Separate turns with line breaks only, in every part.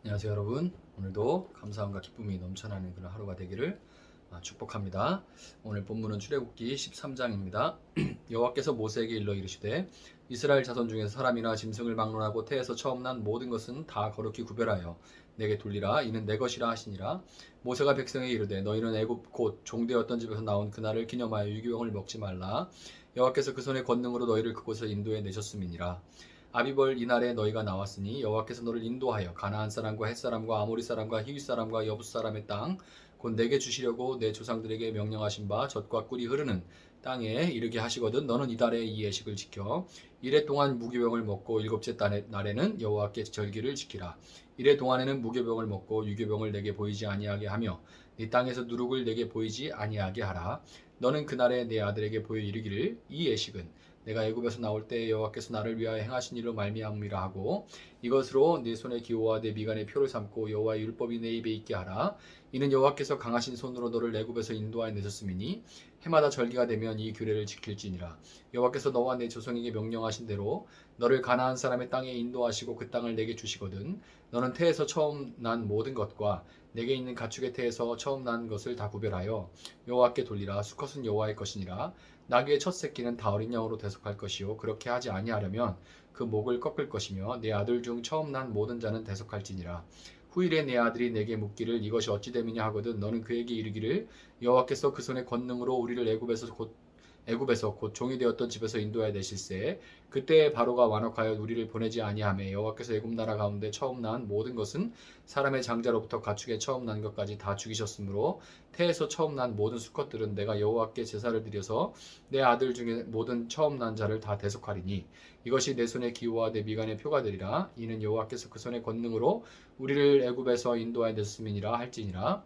안녕하세요 여러분. 오늘도 감사함과 기쁨이 넘쳐나는 그런 하루가 되기를 축복합니다. 오늘 본문은 출애굽기 13장입니다. 여호와께서 모세에게 일러 이르시되 이스라엘 자손 중에서 사람이나 짐승을 막론하고 태에서 처음 난 모든 것은 다 거룩히 구별하여 내게 돌리라. 이는 내 것이라 하시니라. 모세가 백성에게 이르되 너희는 애굽 곧 종되었던 집에서 나온 그날을 기념하여 유기병을 먹지 말라. 여호와께서 그 손의 권능으로 너희를 그곳에 인도해 내셨음이니라. 아비벌 이날에 너희가 나왔으니 여호와께서 너를 인도하여 가나안 사람과 헷 사람과 아모리 사람과 히윗 사람과 여부스 사람의 땅 곧 내게 주시려고 내 조상들에게 명령하신 바 젖과 꿀이 흐르는 땅에 이르게 하시거든. 너는 이달에 이 예식을 지켜 이래 동안 무교병을 먹고 일곱째 날에는 여호와께 절기를 지키라. 이래 동안에는 무교병을 먹고 유교병을 내게 보이지 아니하게 하며 네 땅에서 누룩을 내게 보이지 아니하게 하라. 너는 그날에 내 아들에게 보여 이르기를 이 예식은 내가 애굽에서 나올 때 여호와께서 나를 위하여 행하신 일로 말미암음이라 하고 이것으로 네 손의 기호와 내 미간의 표를 삼고 여호와의 율법이 내 입에 있게 하라. 이는 여호와께서 강하신 손으로 너를 애굽에서 인도하여 내셨음이니 해마다 절기가 되면 이 규례를 지킬지니라. 여호와께서 너와 내 조상에게 명령하신 대로 너를 가나안 사람의 땅에 인도하시고 그 땅을 내게 주시거든. 너는 태에서 처음 난 모든 것과 내게 있는 가축의 태에서 처음 난 것을 다 구별하여 여호와께 돌리라. 수컷은 여호와의 것이니라. 나귀의 첫 새끼는 다 어린 양으로 대속할 것이요 그렇게 하지 아니하려면 그 목을 꺾을 것이며 내 아들 중 처음 난 모든 자는 대속할지니라. 후일에 내 아들이 내게 묻기를 이것이 어찌 됨이냐 하거든 너는 그에게 이르기를 여호와께서 그 손의 권능으로 우리를 애굽에서 곧 종이 되었던 집에서 인도하여 내실세. 그때 바로가 완악하여 우리를 보내지 아니하매 여호와께서 애굽 나라 가운데 처음 난 모든 것은 사람의 장자로부터 가축의 처음 난 것까지 다 죽이셨으므로 태에서 처음 난 모든 수컷들은 내가 여호와께 제사를 드려서 내 아들 중에 모든 처음 난 자를 다 대속하리니 이것이 내 손의 기호와 내 미간의 표가 되리라. 이는 여호와께서 그 손의 권능으로 우리를 애굽에서 인도하여 냈음이니라 할지니라.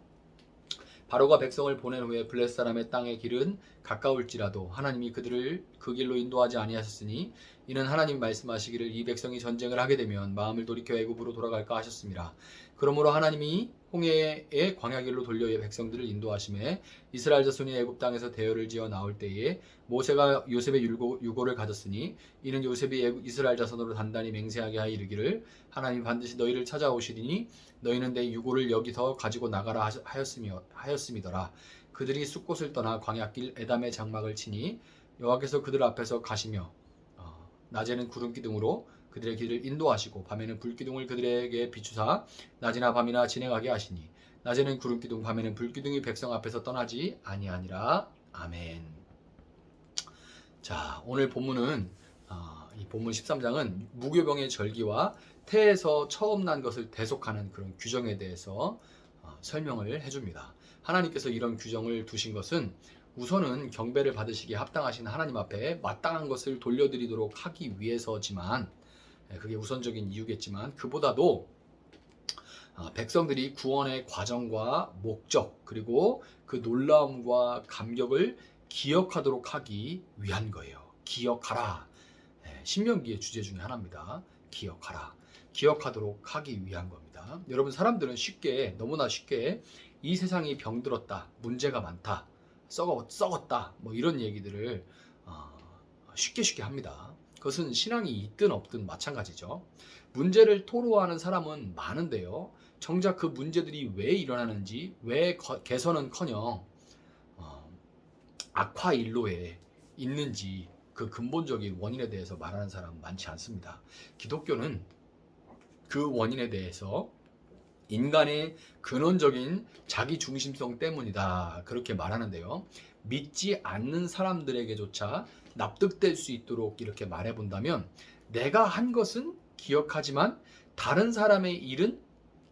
바로가 백성을 보낸 후에 블레셋 사람의 땅의 길은 가까울지라도 하나님이 그들을 그 길로 인도하지 아니하셨으니 이는 하나님 말씀하시기를 이 백성이 전쟁을 하게 되면 마음을 돌이켜 애굽으로 돌아갈까 하셨습니다. 그러므로 하나님이 홍해의 광야길로 돌려 백성들을 인도하심에 이스라엘 자손이 애굽 땅에서 대열을 지어 나올 때에 모세가 요셉의 유고를 가졌으니 이는 요셉이 이스라엘 자손으로 단단히 맹세하게 하여 이르기를 하나님 반드시 너희를 찾아오시리니 너희는 내 유고를 여기서 가지고 나가라 하였음이더라. 그들이 숫곳을 떠나 광야길 에담의 장막을 치니 여호와께서 그들 앞에서 가시며 낮에는 구름 기둥으로 그들의 길을 인도하시고 밤에는 불기둥을 그들에게 비추사 낮이나 밤이나 진행하게 하시니 낮에는 구름 기둥 밤에는 불기둥이 백성 앞에서 떠나지 아니하니라. 아멘. 자, 오늘 본문은 이 본문 13장은 무교병의 절기와 태에서 처음 난 것을 대속하는 그런 규정에 대해서 설명을 해줍니다. 하나님께서 이런 규정을 두신 것은 우선은 경배를 받으시기에 합당하신 하나님 앞에 마땅한 것을 돌려드리도록 하기 위해서지만 그게 우선적인 이유겠지만 그보다도 백성들이 구원의 과정과 목적 그리고 그 놀라움과 감격을 기억하도록 하기 위한 거예요. 기억하라. 신명기의 주제 중에 하나입니다. 기억하라. 기억하도록 하기 위한 겁니다. 여러분 사람들은 너무나 쉽게 이 세상이 병들었다. 문제가 많다. 썩었다. 뭐 이런 얘기들을 쉽게 합니다. 그것은 신앙이 있든 없든 마찬가지죠. 문제를 토로하는 사람은 많은데요. 정작 그 문제들이 왜 일어나는지, 왜 개선은커녕 악화 일로에 있는지 그 근본적인 원인에 대해서 말하는 사람은 많지 않습니다. 기독교는 그 원인에 대해서 인간의 근원적인 자기 중심성 때문이다. 그렇게 말하는데요. 믿지 않는 사람들에게조차 납득될 수 있도록 이렇게 말해본다면 내가 한 것은 기억하지만 다른 사람의 일은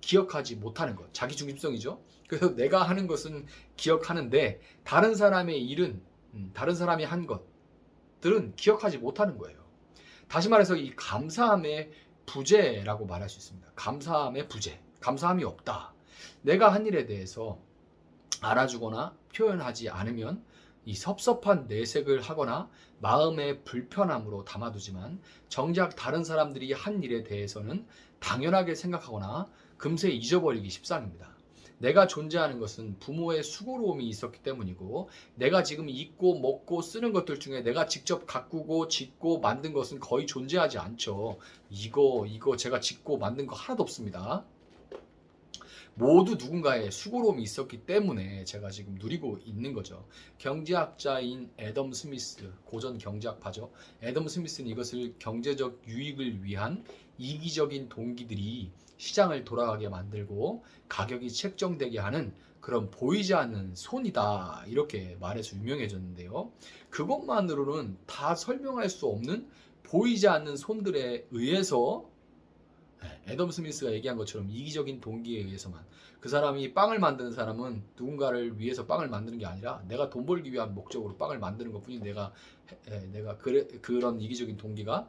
기억하지 못하는 것. 자기 중심성이죠. 그래서 내가 하는 것은 기억하는데 다른 사람의 일은 다른 사람이 한 것들은 기억하지 못하는 거예요. 다시 말해서 이 감사함의 부재라고 말할 수 있습니다. 감사함의 부재. 감사함이 없다. 내가 한 일에 대해서 알아주거나 표현하지 않으면 이 섭섭한 내색을 하거나 마음의 불편함으로 담아두지만 정작 다른 사람들이 한 일에 대해서는 당연하게 생각하거나 금세 잊어버리기 십상입니다. 내가 존재하는 것은 부모의 수고로움이 있었기 때문이고 내가 지금 입고 먹고 쓰는 것들 중에 내가 직접 가꾸고 짓고 만든 것은 거의 존재하지 않죠. 이거 제가 짓고 만든 거 하나도 없습니다. 모두 누군가의 수고로움이 있었기 때문에 제가 지금 누리고 있는 거죠. 경제학자인 애덤 스미스, 고전 경제학파죠. 애덤 스미스는 이것을 경제적 유익을 위한 이기적인 동기들이 시장을 돌아가게 만들고 가격이 책정되게 하는 그런 보이지 않는 손이다, 이렇게 말해서 유명해졌는데요. 그것만으로는 다 설명할 수 없는 보이지 않는 손들에 의해서, 애덤 스미스가 얘기한 것처럼 이기적인 동기에 의해서만, 그 사람이 빵을 만드는 사람은 누군가를 위해서 빵을 만드는 게 아니라 내가 돈 벌기 위한 목적으로 빵을 만드는 것뿐이, 내가 그런 이기적인 동기가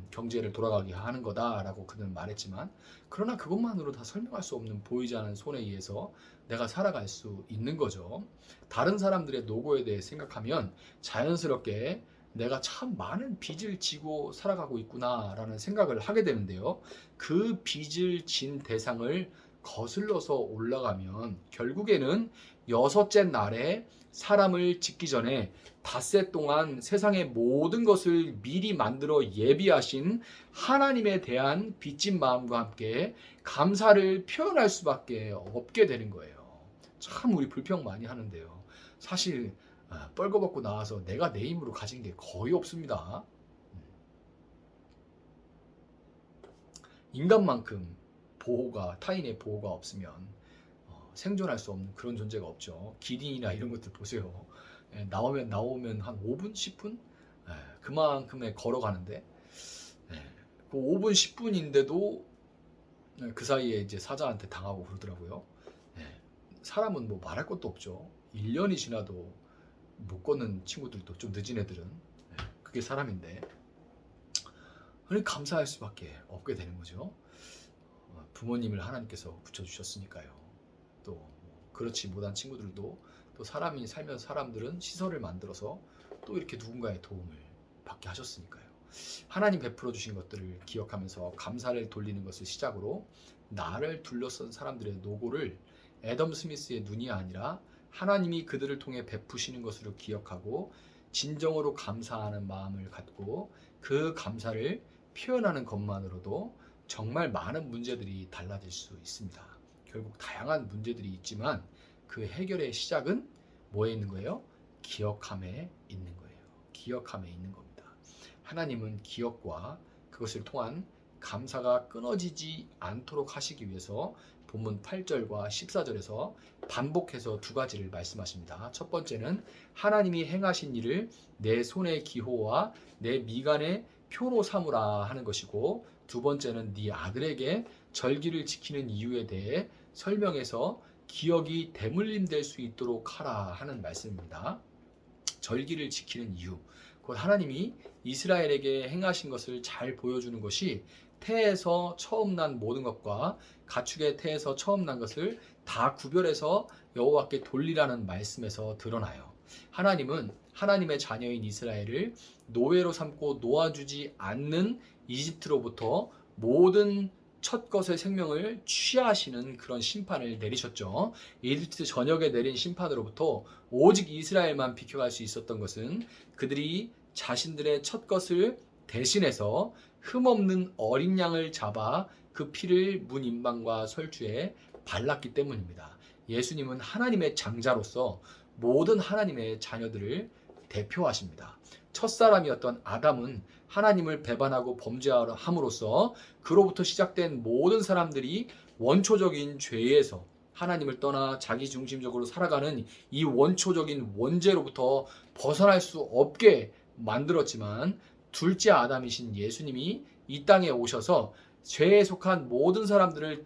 경제를 돌아가게 하는 거다라고 그는 말했지만, 그러나 그것만으로 다 설명할 수 없는 보이지 않는 손에 의해서 내가 살아갈 수 있는 거죠. 다른 사람들의 노고에 대해 생각하면 자연스럽게 내가 참 많은 빚을 지고 살아가고 있구나라는 생각을 하게 되는데요. 그 빚을 진 대상을 거슬러서 올라가면 결국에는 여섯째 날에 사람을 짓기 전에 닷새 동안 세상의 모든 것을 미리 만들어 예비하신 하나님에 대한 빚진 마음과 함께 감사를 표현할 수밖에 없게 되는 거예요. 참 우리 불평 많이 하는데요. 사실 뻘거벗고 나와서 내가 내 힘으로 가진 게 거의 없습니다. 인간만큼 타인의 보호가 없으면 생존할 수 없는 그런 존재가 없죠. 기린이나 이런 것들 보세요. 나오면 한 5분, 10분? 그만큼에 걸어가는데, 그 5분, 10분인데도 그 사이에 이제 사자한테 당하고 그러더라고요. 사람은 뭐 말할 것도 없죠. 1년이 지나도 못 걷는 친구들도, 좀 늦은 애들은, 그게 사람인데, 그러니 감사할 수밖에 없게 되는 거죠. 부모님을 하나님께서 붙여주셨으니까요. 또 그렇지 못한 친구들도, 또 사람이 살면서 사람들은 시설을 만들어서 또 이렇게 누군가의 도움을 받게 하셨으니까요. 하나님 베풀어 주신 것들을 기억하면서 감사를 돌리는 것을 시작으로 나를 둘러싼 사람들의 노고를 애덤 스미스의 눈이 아니라 하나님이 그들을 통해 베푸시는 것으로 기억하고 진정으로 감사하는 마음을 갖고 그 감사를 표현하는 것만으로도 정말 많은 문제들이 달라질 수 있습니다. 결국 다양한 문제들이 있지만 그 해결의 시작은 뭐에 있는 거예요? 기억함에 있는 거예요. 기억함에 있는 겁니다. 하나님은 기억과 그것을 통한 감사가 끊어지지 않도록 하시기 위해서 본문 8절과 14절에서 반복해서 두 가지를 말씀하십니다. 첫 번째는 하나님이 행하신 일을 내 손의 기호와 내 미간의 표로 삼으라 하는 것이고, 두 번째는 네 아들에게 절기를 지키는 이유에 대해 설명해서 기억이 대물림 될 수 있도록 하라 하는 말씀입니다. 절기를 지키는 이유, 곧 하나님이 이스라엘에게 행하신 것을 잘 보여주는 것이 태에서 처음 난 모든 것과 가축의 태에서 처음 난 것을 다 구별해서 여호와께 돌리라는 말씀에서 드러나요. 하나님은 하나님의 자녀인 이스라엘을 노예로 삼고 놓아주지 않는 이집트로부터 모든 첫 것의 생명을 취하시는 그런 심판을 내리셨죠. 이집트 전역에 내린 심판으로부터 오직 이스라엘만 비켜갈 수 있었던 것은 그들이 자신들의 첫 것을 대신해서 흠없는 어린 양을 잡아 그 피를 문 임방과 설주에 발랐기 때문입니다. 예수님은 하나님의 장자로서 모든 하나님의 자녀들을 대표하십니다. 첫사람이었던 아담은 하나님을 배반하고 범죄함으로써 그로부터 시작된 모든 사람들이 원초적인 죄에서 하나님을 떠나 자기중심적으로 살아가는 이 원초적인 원죄로부터 벗어날 수 없게 만들었지만, 둘째 아담이신 예수님이 이 땅에 오셔서 죄에 속한 모든 사람들을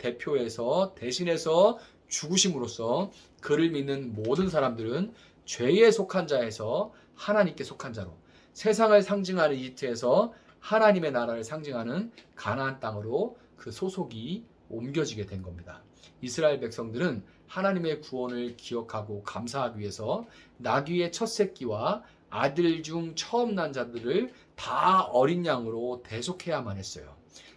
대신해서 죽으심으로써 그를 믿는 모든 사람들은 죄에 속한 자에서 하나님께 속한 자로, 세상을 상징하는 이집트에서 하나님의 나라를 상징하는 가나안 땅으로 그 소속이 옮겨지게 된 겁니다. 이스라엘 백성들은 하나님의 구원을 기억하고 감사하기 위해서 나귀의 첫 새끼와 아들 중 처음 난 자들을 다 어린 양으로 대속해야만 했어요.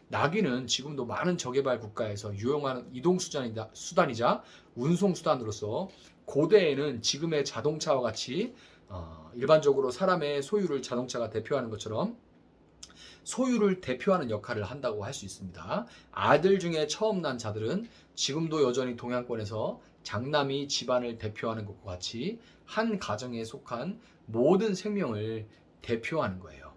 나귀는 지금도 많은 저개발 국가에서 유용한 이동 수단이자 운송 수단으로서 고대에는 지금의 자동차와 같이 일반적으로 사람의 소유를 자동차가 대표하는 것처럼 소유를 대표하는 역할을 한다고 할 수 있습니다. 아들 중에 처음 난 자들은 지금도 여전히 동양권에서 장남이 집안을 대표하는 것과 같이 한 가정에 속한 모든 생명을 대표하는 거예요.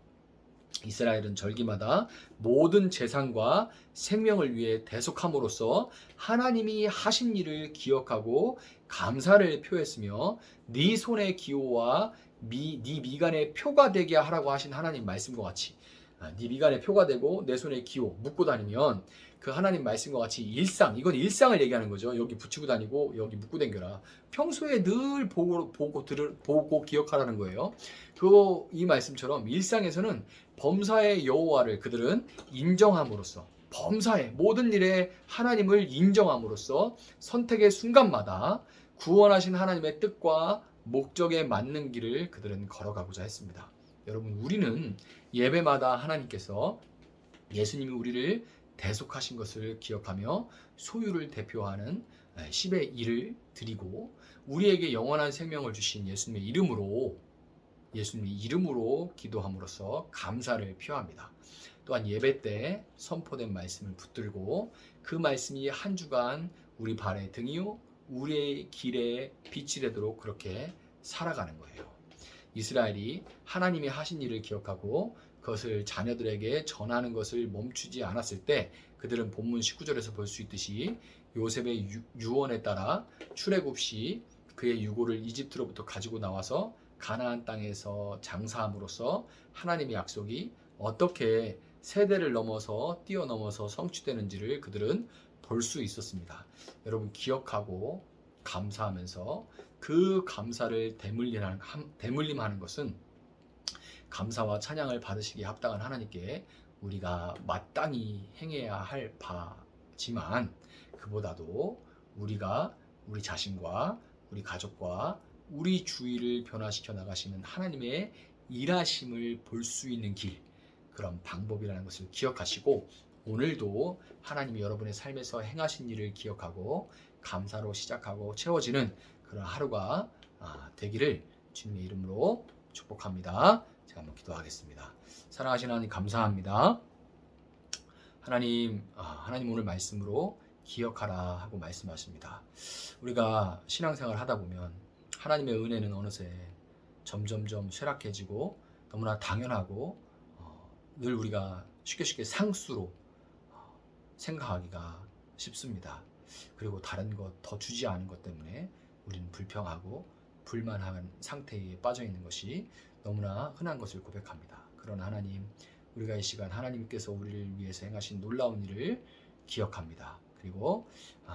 이스라엘은 절기마다 모든 재산과 생명을 위해 대속함으로써 하나님이 하신 일을 기억하고 감사를 표했으며 네 손의 기호와 네 미간의 표가 되게 하라고 하신 하나님 말씀과 같이 네 미간의 표가 되고 내 손의 기호 묶고 다니면 그 하나님 말씀과 같이 이건 일상을 얘기하는 거죠. 여기 붙이고 다니고 여기 묶고 댕겨라. 평소에 늘 보고 기억하라는 거예요. 이 말씀처럼 일상에서는 범사의 여호와를 그들은 인정함으로써 범사의 모든 일에 하나님을 인정함으로써 선택의 순간마다 구원하신 하나님의 뜻과 목적에 맞는 길을 그들은 걸어가고자 했습니다. 여러분, 우리는 예배마다 하나님께서 예수님이 우리를 대속하신 것을 기억하며 소유를 대표하는 10의 1을 드리고 우리에게 영원한 생명을 주신 예수님의 이름으로 기도함으로써 감사를 표합니다. 또한 예배 때 선포된 말씀을 붙들고 그 말씀이 한 주간 우리 발의 등이요 우리의 길에 빛이 되도록 그렇게 살아가는 거예요. 이스라엘이 하나님이 하신 일을 기억하고 그것을 자녀들에게 전하는 것을 멈추지 않았을 때 그들은 본문 19절에서 볼 수 있듯이 요셉의 유언에 따라 출애굽 시 그의 유고를 이집트로부터 가지고 나와서 가나안 땅에서 장사함으로써 하나님의 약속이 어떻게 세대를 뛰어넘어서 성취되는지를 그들은 볼 수 있었습니다. 여러분, 기억하고 감사하면서 그 감사를 대물림하는 것은 감사와 찬양을 받으시기에 합당한 하나님께 우리가 마땅히 행해야 할 바지만 그보다도 우리가 우리 자신과 우리 가족과 우리 주위를 변화시켜 나가시는 하나님의 일하심을 볼 수 있는 길, 그런 방법이라는 것을 기억하시고 오늘도 하나님이 여러분의 삶에서 행하신 일을 기억하고 감사로 시작하고 채워지는 그런 하루가 되기를 주님의 이름으로 축복합니다. 제가 한번 기도하겠습니다. 사랑하시는 하나님, 감사합니다. 하나님 오늘 말씀으로 기억하라 하고 말씀하십니다. 우리가 신앙생활을 하다 보면 하나님의 은혜는 어느새 점점점 쇠락해지고 너무나 당연하고 늘 우리가 쉽게 상수로 생각하기가 쉽습니다. 그리고 다른 것 더 주지 않은 것 때문에 우리는 불평하고 불만한 상태에 빠져 있는 것이 너무나 흔한 것을 고백합니다. 그러나 하나님, 우리가 이 시간 하나님께서 우리를 위해서 행하신 놀라운 일을 기억합니다. 그리고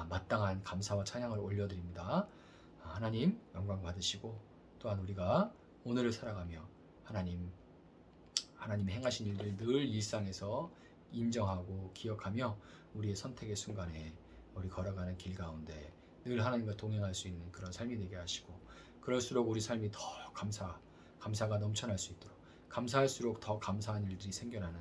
마땅한 감사와 찬양을 올려드립니다. 하나님 영광 받으시고 또한 우리가 오늘을 살아가며 하나님이 행하신 일을 늘 일상에서 인정하고 기억하며 우리의 선택의 순간에 우리 걸어가는 길 가운데 늘 하나님과 동행할 수 있는 그런 삶이 되게 하시고 그럴수록 우리 삶이 더 감사가 넘쳐날 수 있도록 감사할수록 더 감사한 일들이 생겨나는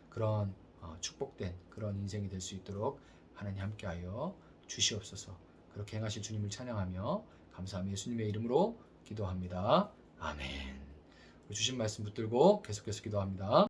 그런 축복된 그런 인생이 될 수 있도록 하나님 함께하여 주시옵소서. 그렇게 행하실 주님을 찬양하며 감사하며 예수님의 이름으로 기도합니다. 아멘. 주신 말씀 붙들고 계속해서 기도합니다.